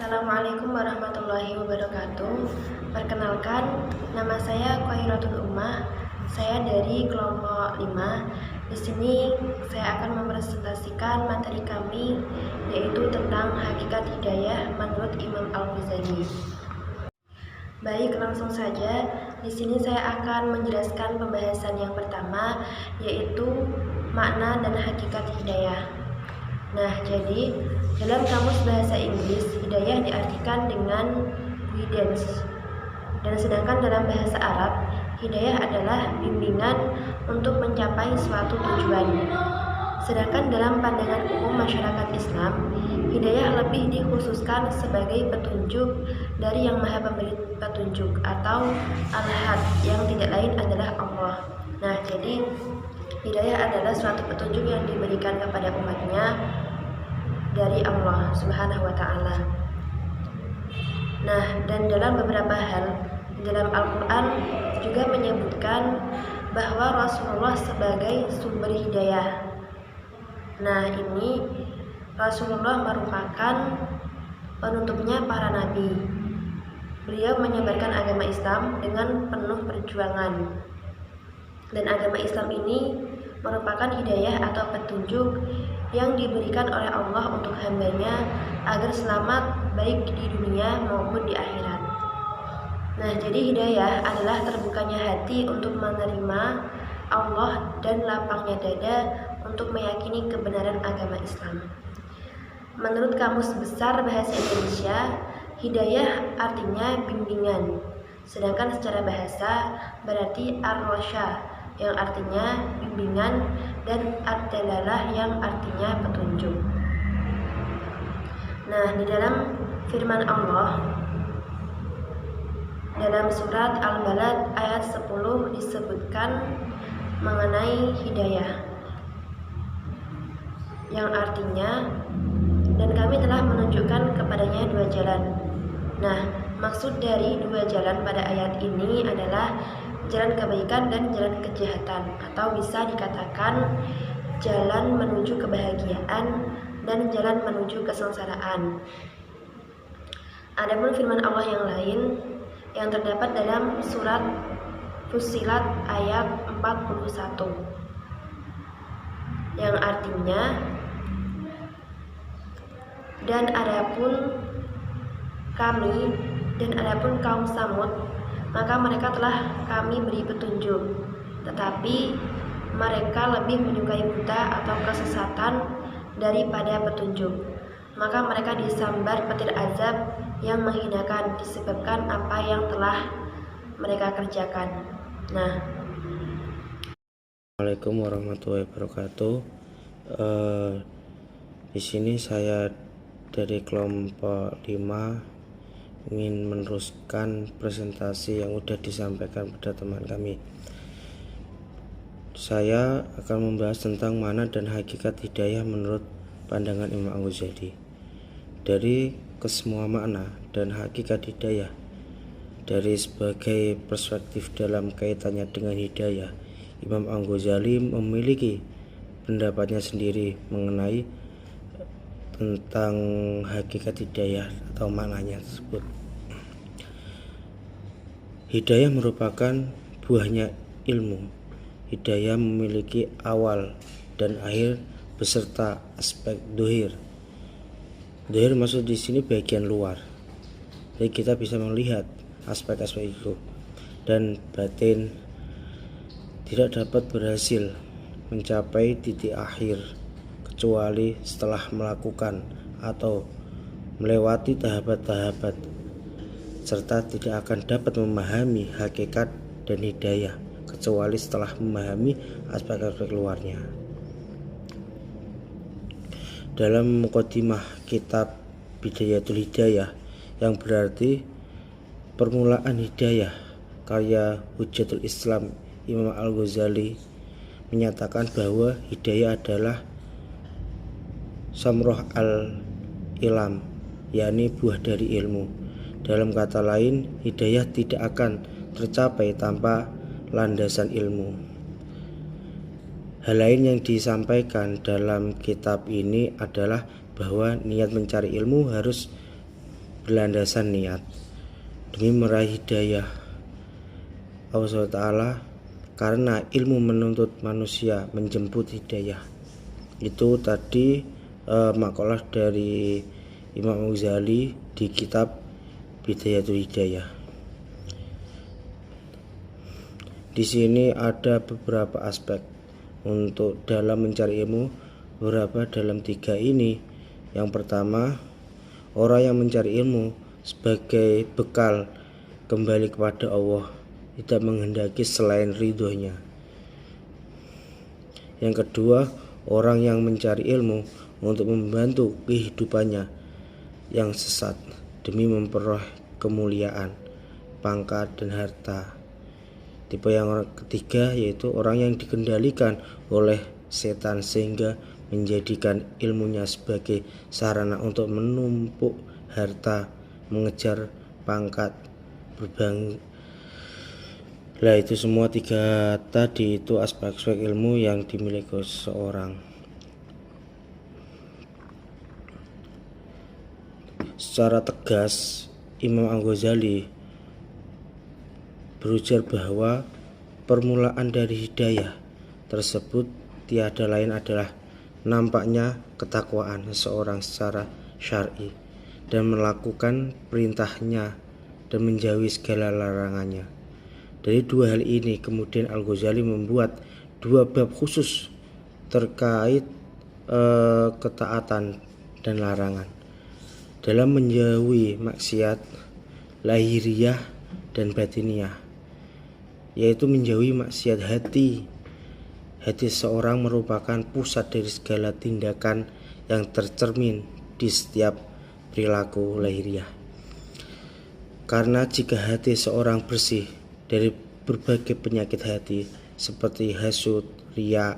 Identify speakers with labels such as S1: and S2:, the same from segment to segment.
S1: Assalamualaikum warahmatullahi wabarakatuh. Perkenalkan, nama saya Khoiratul Ummah. Saya dari kelompok 5. Di sini saya akan mempresentasikan materi kami, yaitu tentang hakikat hidayah menurut Imam Al-Ghazali. Baik, langsung saja. Di sini saya akan menjelaskan pembahasan yang pertama, yaitu makna dan hakikat hidayah. Nah, jadi dalam kamus bahasa Inggris, hidayah diartikan dengan guidance. Dan sedangkan dalam bahasa Arab, hidayah adalah bimbingan untuk mencapai suatu tujuan. Sedangkan dalam pandangan umum masyarakat Islam, hidayah lebih dikhususkan sebagai petunjuk dari Yang Maha Pemberi Petunjuk atau Al-Had, yang tidak lain adalah Allah. Nah, jadi hidayah adalah suatu petunjuk yang diberikan kepada umatnya dari Allah Subhanahu wa Ta'ala. Nah, dan dalam beberapa hal dalam Al-Quran juga menyebutkan bahwa Rasulullah sebagai sumber hidayah. Nah, ini Rasulullah merupakan penutupnya para nabi. Beliau menyebarkan agama Islam dengan penuh perjuangan. Dan agama Islam ini merupakan hidayah atau petunjuk yang diberikan oleh Allah untuk hambanya agar selamat baik di dunia maupun di akhirat. Nah, jadi hidayah adalah terbukanya hati untuk menerima Allah dan lapangnya dada untuk meyakini kebenaran agama Islam. Menurut Kamus Besar Bahasa Indonesia, hidayah artinya bimbingan. Sedangkan secara bahasa berarti ar-rasya, yang artinya bimbingan, dan ad-dalalah yang artinya petunjuk. Nah, di dalam firman Allah dalam surat Al-Balad ayat 10 disebutkan mengenai hidayah, yang artinya, dan kami telah menunjukkan kepadanya dua jalan. Nah, maksud dari dua jalan pada ayat ini adalah jalan kebaikan dan jalan kejahatan, atau bisa dikatakan jalan menuju kebahagiaan dan jalan menuju kesengsaraan. Adapun firman Allah yang lain yang terdapat dalam surat Fussilat ayat 41, yang artinya, dan adapun kami dan adapun kaum Samud, maka mereka telah kami beri petunjuk, tetapi mereka lebih menyukai buta atau kesesatan daripada petunjuk. Maka mereka disambar petir azab yang menghinakan disebabkan apa yang telah mereka kerjakan. Nah,
S2: Assalamualaikum warahmatullahi wabarakatuh. Di sini saya dari kelompok 5 ingin meneruskan presentasi yang sudah disampaikan pada teman kami. Saya akan membahas tentang makna dan hakikat hidayah menurut pandangan Imam Al-Ghazali. Dari kesemua makna dan hakikat hidayah, dari sebagai perspektif dalam kaitannya dengan hidayah, Imam Al-Ghazali memiliki pendapatnya sendiri mengenai tentang hakikat hidayah atau maknanya tersebut. Hidayah merupakan buahnya ilmu. Hidayah memiliki awal dan akhir beserta aspek dohir. Dohir maksud di sini bagian luar. Jadi kita bisa melihat aspek-aspek itu, dan batin tidak dapat berhasil mencapai titik akhir kecuali setelah melakukan atau melewati tahapan-tahapan, serta tidak akan dapat memahami hakikat dan hidayah kecuali setelah memahami aspek-aspek luarnya. Dalam mukadimah kitab Bidayatul Hidayah, yang berarti permulaan hidayah, karya Hujjatul Islam Imam Al-Ghazali menyatakan bahwa hidayah adalah samroh al-ilam, yakni buah dari ilmu. Dalam kata lain, hidayah tidak akan tercapai tanpa landasan ilmu. Hal lain yang disampaikan dalam kitab ini adalah bahwa niat mencari ilmu harus berlandasan niat demi meraih hidayah Allah SWT, karena ilmu menuntut manusia menjemput hidayah. Itu tadi makalah dari Imam Ghazali di kitab Bidayatul Hidayah. Di sini ada beberapa aspek untuk dalam mencari ilmu, beberapa dalam 3 ini. Yang pertama, orang yang mencari ilmu sebagai bekal kembali kepada Allah, tidak menghendaki selain ridhonya. Yang kedua, orang yang mencari ilmu untuk membantu kehidupannya yang sesat demi memperoleh kemuliaan, pangkat, dan harta. Tipe yang ketiga yaitu orang yang dikendalikan oleh setan sehingga menjadikan ilmunya sebagai sarana untuk menumpuk harta, mengejar pangkat, berbangga. Lah itu semua 3 tadi itu aspek-aspek ilmu yang dimiliki seseorang. Secara tegas Imam Al-Ghazali berujar bahwa permulaan dari hidayah tersebut tiada lain adalah nampaknya ketakwaan seseorang secara syar'i dan melakukan perintahnya dan menjauhi segala larangannya. Dari 2 hal ini kemudian Al-Ghazali membuat 2 bab khusus terkait ketaatan dan larangan dalam menjauhi maksiat lahiriah dan batiniah, yaitu menjauhi maksiat hati. Hati seorang merupakan pusat dari segala tindakan yang tercermin di setiap perilaku lahiriah. Karena jika hati seorang bersih dari berbagai penyakit hati seperti hasud, riya,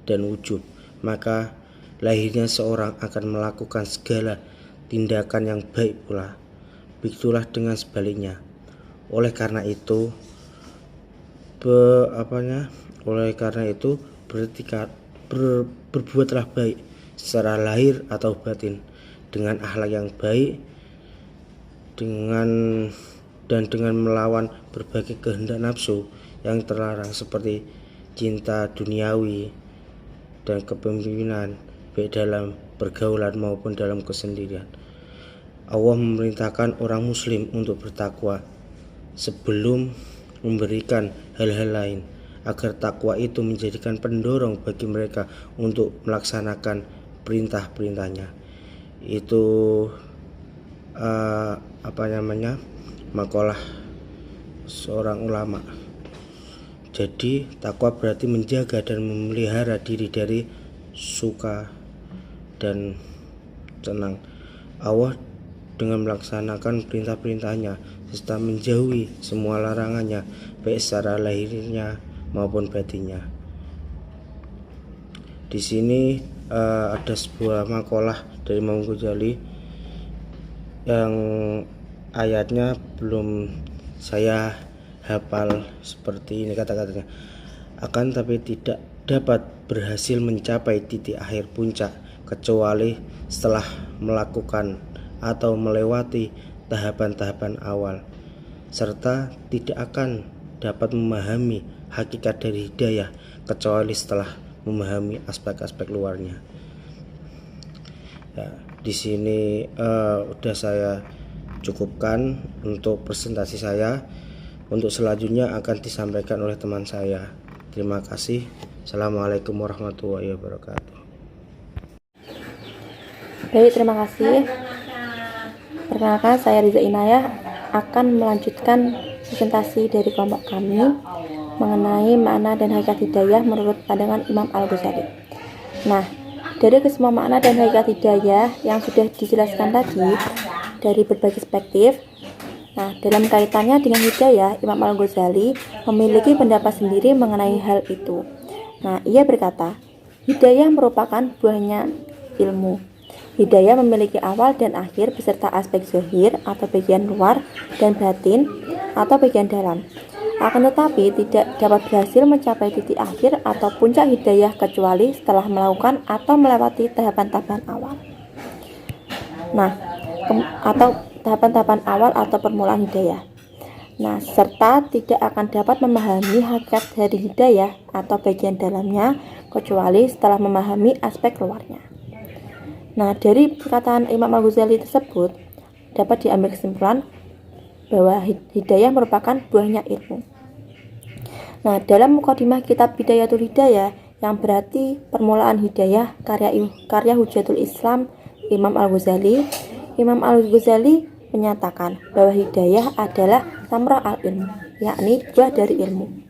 S2: dan ujub, maka lahirnya seorang akan melakukan segala tindakan yang baik pula. Begitulah dengan sebaliknya. Oleh karena itu berbuatlah baik secara lahir atau batin dengan akhlak yang baik, dengan melawan berbagai kehendak nafsu yang terlarang seperti cinta duniawi dan kepemimpinan, baik dalam pergaulan maupun dalam kesendirian. Allah memerintahkan orang muslim untuk bertakwa sebelum memberikan hal-hal lain, agar takwa itu menjadikan pendorong bagi mereka untuk melaksanakan perintah-perintahnya. Itu makalah seorang ulama. Jadi takwa berarti menjaga dan memelihara diri dari suka dan senang Allah dengan melaksanakan perintah-perintahnya serta menjauhi semua larangannya, baik secara lahirnya maupun batinnya. Di sini ada sebuah makalah dari Imam Ghazali yang ayatnya belum saya hafal seperti ini kata-katanya. Akan tapi tidak dapat berhasil mencapai titik akhir puncak kecuali setelah melakukan atau melewati tahapan-tahapan awal, serta tidak akan dapat memahami hakikat dari hidayah kecuali setelah memahami aspek-aspek luarnya. Ya, di sini udah saya cukupkan untuk presentasi saya. Untuk selanjutnya akan disampaikan oleh teman saya. Terima kasih. Assalamualaikum warahmatullahi wabarakatuh.
S3: Baik, terima kasih. Perkenalkan, saya Riza Inayah akan melanjutkan presentasi dari kelompok kami mengenai makna dan hakikat hidayah menurut pandangan Imam Al-Ghazali. Nah, dari kesemua makna dan hakikat hidayah yang sudah dijelaskan tadi dari berbagai perspektif, nah, dalam kaitannya dengan hidayah, Imam Al-Ghazali memiliki pendapat sendiri mengenai hal itu. Nah, ia berkata, hidayah merupakan buahnya ilmu. Hidayah memiliki awal dan akhir beserta aspek zahir atau bagian luar dan batin atau bagian dalam. Akan tetapi tidak dapat berhasil mencapai titik akhir atau puncak hidayah kecuali setelah melakukan atau melewati tahapan-tahapan awal. Nah, atau tahapan-tahapan awal atau permulaan hidayah. Nah, serta tidak akan dapat memahami hakikat dari hidayah atau bagian dalamnya kecuali setelah memahami aspek luarnya. Nah, dari perkataan Imam Al-Ghazali tersebut dapat diambil kesimpulan bahwa hidayah merupakan buahnya ilmu. Nah, dalam mukadimah kitab Bidayatul Hidayah yang berarti permulaan hidayah karya Hujjatul Islam Imam Al-Ghazali menyatakan bahwa hidayah adalah samrah al-ilm, yakni buah dari ilmu.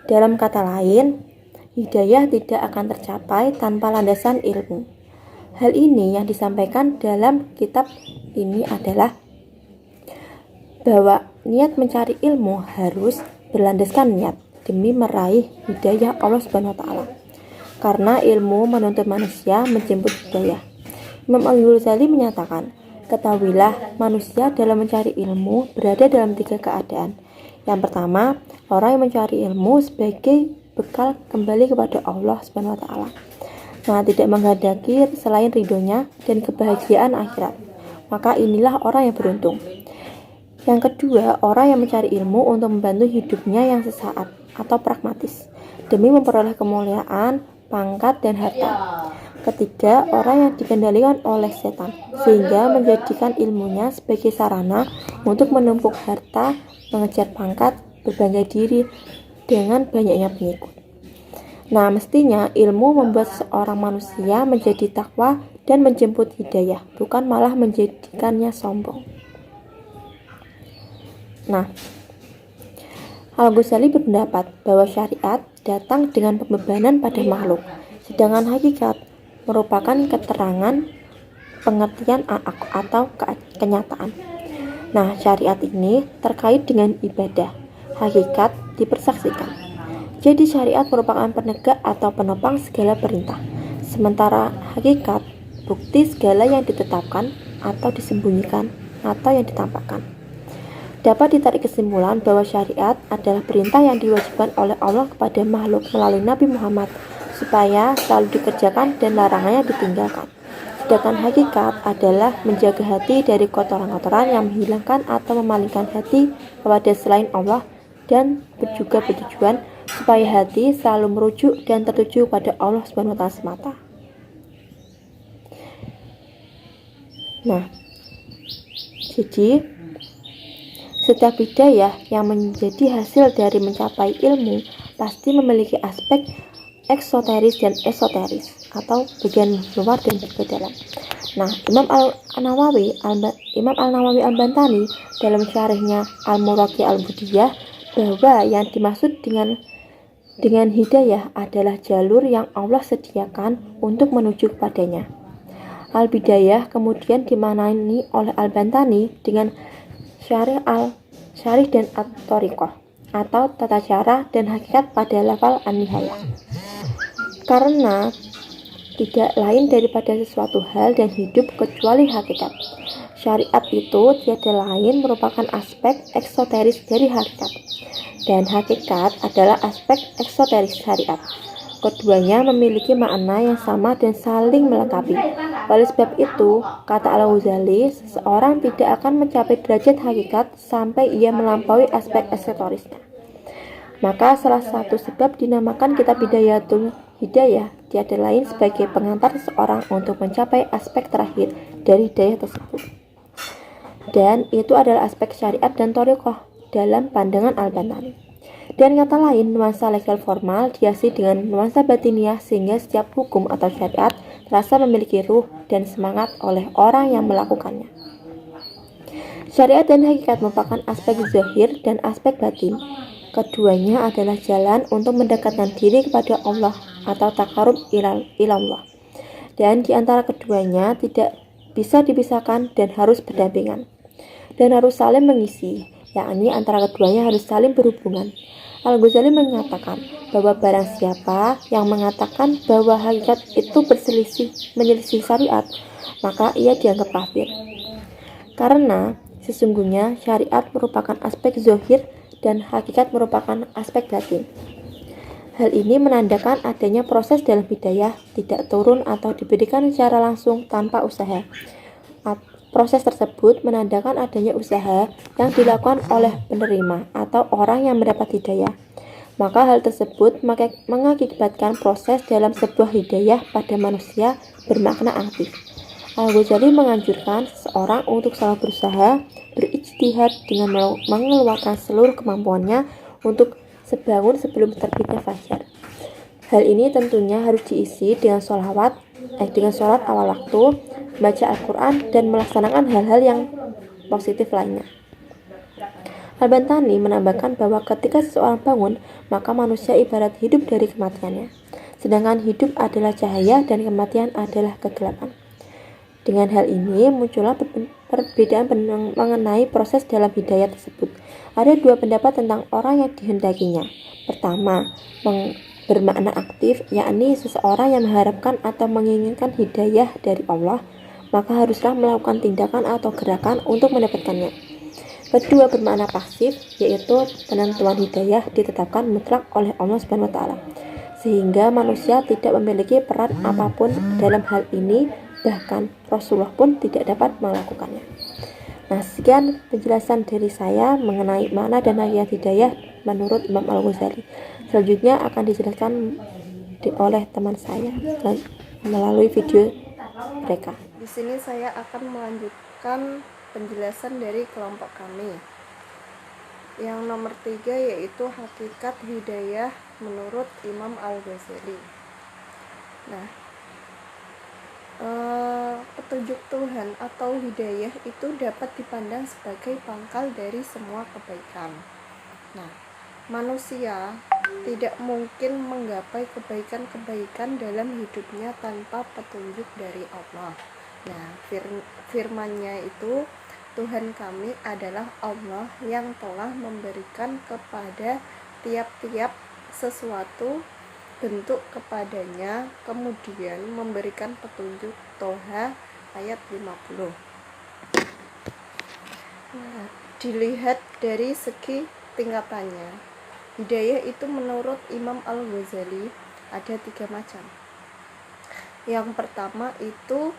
S3: Dalam kata lain, hidayah tidak akan tercapai tanpa landasan ilmu. Hal ini yang disampaikan dalam kitab ini adalah bahwa niat mencari ilmu harus berlandaskan niat demi meraih hidayah Allah Subhanahu wa taala. Karena ilmu menuntut manusia menjemput hidayah. Imam Al-Ghazali menyatakan, ketahuilah, manusia dalam mencari ilmu berada dalam 3 keadaan. Yang pertama, orang yang mencari ilmu sebagai bekal kembali kepada Allah Subhanahu wa taala. Nah, tidak menghendaki selain ridhonya dan kebahagiaan akhirat. Maka inilah orang yang beruntung. Yang kedua, orang yang mencari ilmu untuk membantu hidupnya yang sesaat atau pragmatis demi memperoleh kemuliaan, pangkat, dan harta. Ketiga, orang yang dikendalikan oleh setan sehingga menjadikan ilmunya sebagai sarana untuk menumpuk harta, mengejar pangkat, berbangga diri dengan banyaknya pengikut. Nah, mestinya ilmu membuat seorang manusia menjadi takwa dan menjemput hidayah, bukan malah menjadikannya sombong. Nah, Al-Ghazali berpendapat bahwa syariat datang dengan pembebanan pada makhluk, sedangkan hakikat merupakan keterangan pengertian atau kenyataan. Nah, syariat ini terkait dengan ibadah, hakikat dipersaksikan. Jadi syariat merupakan penegak atau penopang segala perintah, sementara hakikat bukti segala yang ditetapkan atau disembunyikan atau yang ditampakkan. Dapat ditarik kesimpulan bahwa syariat adalah perintah yang diwajibkan oleh Allah kepada makhluk melalui Nabi Muhammad supaya selalu dikerjakan dan larangannya ditinggalkan. Sedangkan hakikat adalah menjaga hati dari kotoran-kotoran yang menghilangkan atau memalingkan hati kepada selain Allah dan juga bertujuan supaya hati selalu merujuk dan tertuju pada Allah SWT semata. Nah, jadi setiap hidayah yang menjadi hasil dari mencapai ilmu pasti memiliki aspek eksoteris dan esoteris atau bagian luar dan bagian dalam. Nah, Imam Al-Nawawi Al-Bantani dalam syarahnya Al-Muraqi Al-Budiyah bahwa yang dimaksud dengan hidayah adalah jalur yang Allah sediakan untuk menuju kepadanya. Al-Bidayah kemudian dimaknai oleh Al-Bantani dengan syarih dan at-thariqah atau tata cara dan hakikat pada lafal an-nihayah. Karena tidak lain daripada sesuatu hal dan hidup kecuali hakikat. Syariat itu tiada lain merupakan aspek eksoteris dari hakikat, dan hakikat adalah aspek eksoteris syariat. Keduanya memiliki makna yang sama dan saling melengkapi. Oleh sebab itu, kata Al-Ghazali, seseorang tidak akan mencapai derajat hakikat sampai ia melampaui aspek eksoterisnya. Maka salah satu sebab dinamakan kitab Bidayatul Hidayah tiada lain sebagai pengantar seseorang untuk mencapai aspek terakhir dari hidayah tersebut. Dan itu adalah aspek syariat dan thariqah dalam pandangan Al-Bantani. Dan kata lain, nuansa legal formal dihiasi dengan nuansa batiniah sehingga setiap hukum atau syariat terasa memiliki ruh dan semangat oleh orang yang melakukannya. Syariat dan hakikat merupakan aspek zahir dan aspek batin. Keduanya adalah jalan untuk mendekatkan diri kepada Allah atau takarub ilallah. Dan di antara keduanya tidak bisa dipisahkan dan harus berdampingan. Dan harus saling mengisi, yakni antara keduanya harus saling berhubungan. Al-Ghazali mengatakan bahwa barang siapa yang mengatakan bahwa hakikat itu menyelisih syariat, maka ia dianggap kafir. Karena sesungguhnya syariat merupakan aspek zahir dan hakikat merupakan aspek batin. Hal ini menandakan adanya proses dalam hidayah tidak turun atau diberikan secara langsung tanpa usaha Proses tersebut menandakan adanya usaha yang dilakukan oleh penerima atau orang yang mendapat hidayah. Maka hal tersebut mengakibatkan proses dalam sebuah hidayah pada manusia bermakna aktif. Al-Ghazali menganjurkan seseorang untuk selalu berusaha berijtihad dengan mengeluarkan seluruh kemampuannya untuk sebangun sebelum terbitnya fajar. Hal ini tentunya harus diisi dengan sholat awal waktu, baca Al-Quran, dan melaksanakan hal-hal yang positif lainnya. Al-Bantani menambahkan bahwa ketika seseorang bangun, maka manusia ibarat hidup dari kematiannya, sedangkan hidup adalah cahaya dan kematian adalah kegelapan. Dengan hal ini muncullah perbedaan mengenai proses dalam hidayah tersebut. Ada dua pendapat tentang orang yang dihendakinya. Pertama, bermakna aktif, yakni seseorang yang mengharapkan atau menginginkan hidayah dari Allah, maka haruslah melakukan tindakan atau gerakan untuk mendapatkannya. Kedua, bermakna pasif, yaitu penentuan hidayah ditetapkan mutlak oleh Allah SWT, sehingga manusia tidak memiliki peran apapun dalam hal ini, bahkan Rasulullah pun tidak dapat melakukannya. Nah, sekian penjelasan dari saya mengenai makna dan hakikat hidayah menurut Imam Al-Ghazali. Selanjutnya akan dijelaskan oleh teman saya melalui video mereka.
S1: Di sini saya akan melanjutkan penjelasan dari kelompok kami. Yang nomor 3 yaitu hakikat hidayah menurut Imam Al-Ghazali. Nah, petunjuk Tuhan atau hidayah itu dapat dipandang sebagai pangkal dari semua kebaikan. Nah, manusia tidak mungkin menggapai kebaikan-kebaikan dalam hidupnya tanpa petunjuk dari Allah. Nah, firman-Nya itu, Tuhan kami adalah Allah yang telah memberikan kepada tiap-tiap sesuatu bentuk kepadanya, kemudian memberikan petunjuk. Toha ayat 50. Nah, dilihat dari segi tingkatannya, hidayah itu menurut Imam Al-Ghazali ada 3 macam. Yang pertama itu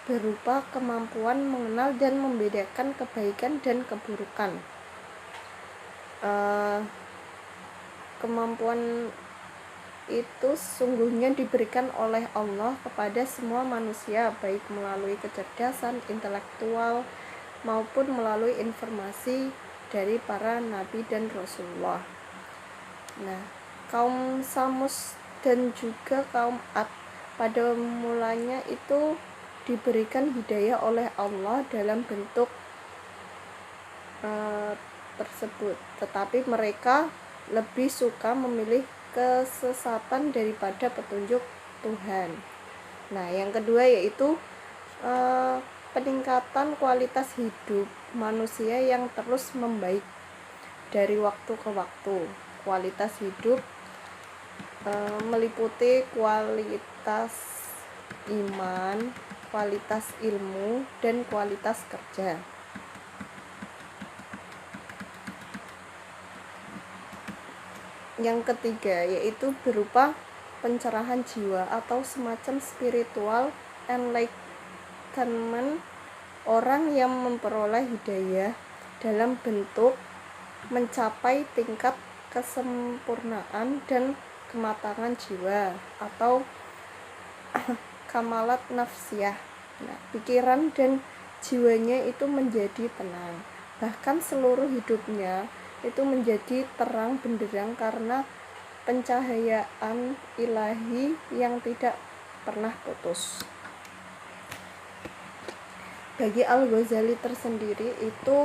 S1: berupa kemampuan mengenal dan membedakan kebaikan dan keburukan. Kemampuan itu sungguhnya diberikan oleh Allah kepada semua manusia, baik melalui kecerdasan intelektual maupun melalui informasi dari para nabi dan Rasulullah. Nah, kaum Samus dan juga kaum Ad pada mulanya itu diberikan hidayah oleh Allah dalam bentuk tersebut, tetapi mereka lebih suka memilih kesesatan daripada petunjuk Tuhan. Nah, yang kedua yaitu peningkatan kualitas hidup manusia yang terus membaik dari waktu ke waktu. Kualitas hidup meliputi kualitas iman, kualitas ilmu, dan kualitas kerja. Yang ketiga yaitu berupa pencerahan jiwa atau semacam spiritual enlightenment, orang yang memperoleh hidayah dalam bentuk mencapai tingkat kesempurnaan dan kematangan jiwa atau kamalat nafsiyah. Nah, pikiran dan jiwanya itu menjadi tenang, bahkan seluruh hidupnya itu menjadi terang benderang karena pencahayaan ilahi yang tidak pernah putus. Bagi Al-Ghazali tersendiri itu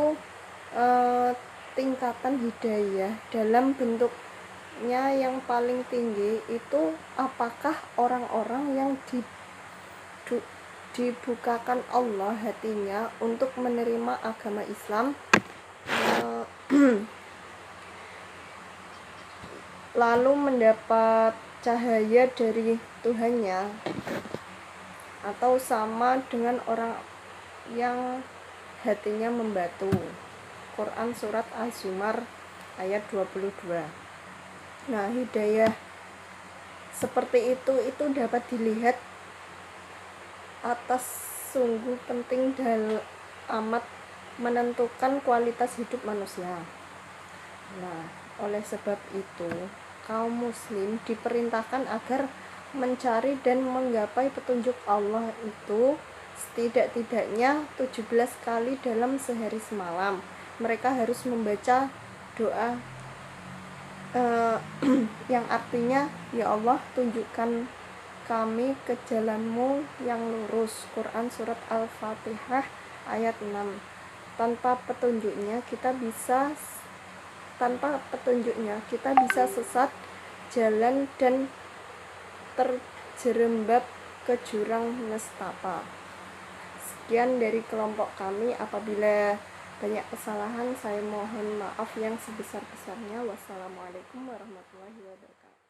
S1: tingkatan hidayah dalam bentuknya yang paling tinggi itu apakah orang-orang yang dibukakan Allah hatinya untuk menerima agama Islam, lalu mendapat cahaya dari Tuhannya, atau sama dengan orang yang hatinya membatu. Quran surat Az-Zumar ayat 22. Nah, hidayah seperti itu dapat dilihat atas
S4: sungguh penting dan amat menentukan kualitas hidup manusia. Nah, oleh sebab itu, kaum muslim diperintahkan agar mencari dan menggapai petunjuk Allah itu setidak-tidaknya 17 kali dalam sehari semalam. Mereka harus membaca doa yang artinya, ya Allah, tunjukkan kami ke jalan-Mu yang lurus. Quran surat Al-Fatihah ayat 6. Tanpa petunjuknya kita bisa sesat jalan dan terjerembab ke jurang nestapa. Sekian dari kelompok kami. Apabila banyak kesalahan, saya mohon maaf yang sebesar-besarnya. Wassalamualaikum warahmatullahi wabarakatuh.